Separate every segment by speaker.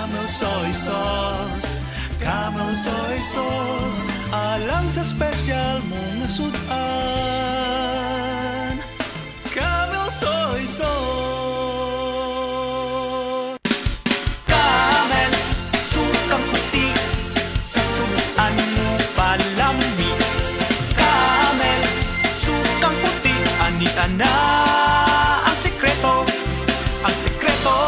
Speaker 1: Camel soy sauce, Camel soy sauce, alang sa special mong nasudan. Camel soy sauce. Camel, sukang puti, sa sudan mo palami. Camel, sukang puti, anita na ang sekreto, ang sekreto.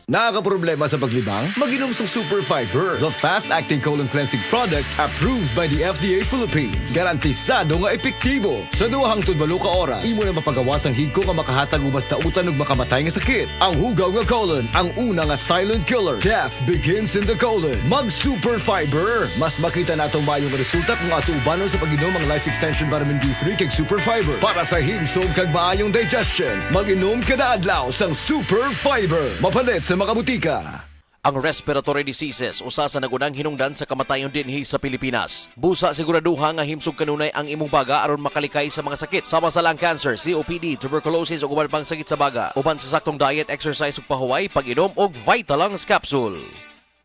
Speaker 2: Nakakaproblema sa paglibang? Mag-inom sa Super Fiber, the fast-acting colon cleansing product approved by the FDA Philippines. Garantisado nga epektibo. Sa duhang tudbalo ka oras, imo na mapagawas ang higko nga makahatag ubas na utan ug makamatay nga sakit. Ang hugaw nga colon, ang una nga silent killer. Death begins in the colon. Mag-Super Fiber. Mas makita natong mayong resulta kung atubanon sa pag-inom ang Life Extension Vitamin D3 kag Super Fiber. Para sa himsog kag maayong digestion, mag-inom kada adlaw sang Super Fiber. Mapalit sa mga butika.
Speaker 3: Ang respiratory diseases usa sa nagunang hinungdan sa kamatayon dinhi sa Pilipinas. Busa siguraduha nga himsog kanunay ang imong baga aron makalikay sa mga sakit sama sa lung cancer, COPD, tuberculosis ug uban pang sakit sa baga. Uban sa saktong diet, exercise ug pahuway, pag-inom og Vitalungs capsule.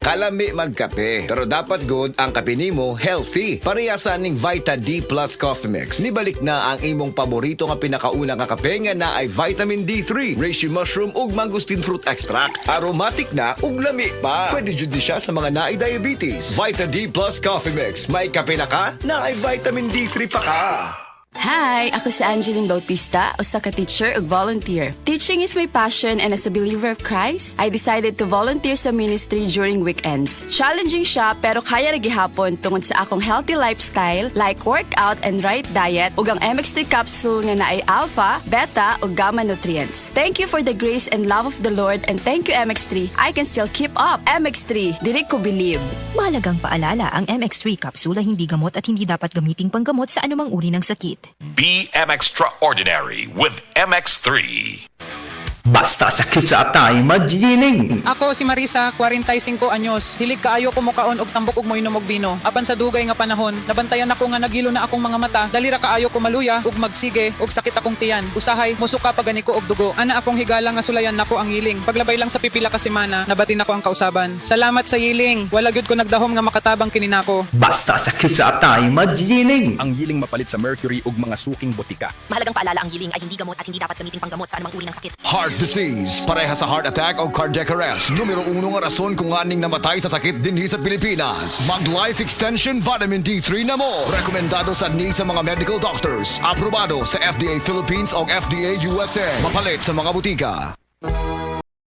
Speaker 2: Kalami magkape, pero dapat good ang kape nimo healthy. Parehasan ning Vita D Plus Coffee Mix. Nibalik na ang imong paborito nga pinakauna nga kape nga na ay vitamin D3, reishi mushroom ug mangosteen fruit extract. Aromatic na ug lami pa. Pwede jud siya sa mga naay diabetes. Vita D Plus Coffee Mix. May kape na ka, na ay vitamin D3 pa ka.
Speaker 4: Hi! Ako si Angeline Bautista, usa ka teacher ug volunteer. Teaching is my passion and as a believer of Christ, I decided to volunteer sa ministry during weekends. Challenging siya pero kaya ra gihapon tungod sa akong healthy lifestyle like workout and right diet ug ang MX3 capsule nga naay alpha, beta ug gamma nutrients. Thank you for the grace and love of the Lord and thank you MX3. I can still keep up. MX3, dili ko believe.
Speaker 5: Mahalagang paalala, ang MX3 capsule ay hindi gamot at hindi dapat gamiting panggamot sa anumang uri ng sakit.
Speaker 6: Be extraordinary with MX3.
Speaker 7: Basta sakit sa atay, magining.
Speaker 8: Ako si Marisa, 45 anyos. Hilig kaayo ko mukaon og tambok og moinom og bino. Apan sa dugay nga panahon, nabantayan ako nga nagilo na akong mga mata. Dalira kaayo ko maluya ug magsige og sakit akong tiyan. Usahay musuka pagani ko og dugo. Ana akong higala nga sulayan nako ang yiling. Paglabay lang sa pipila ka semana, nabati nako ang kausaban. Salamat sa yiling. Wala gyud ko nagdahom nga makatabang kini nako.
Speaker 7: Basta sakit sa atay, magining.
Speaker 9: Ang yiling mapalit sa mercury ug mga suking botika.
Speaker 5: Mahalagang paalala, ang yiling ay hindi gamot at hindi dapat gamiting panggamot sa anumang uri ng sakit.
Speaker 2: Heart disease, pareha sa heart attack o cardiac arrest. Numero 1 nga rason kung aning namatay sa sakit dinhi sa Pilipinas. Mag Life Extension Vitamin D3 na mo. Rekomendado sa ni sa mga medical doctors. Aprobado sa FDA Philippines o FDA USA. Mapalit sa mga butika.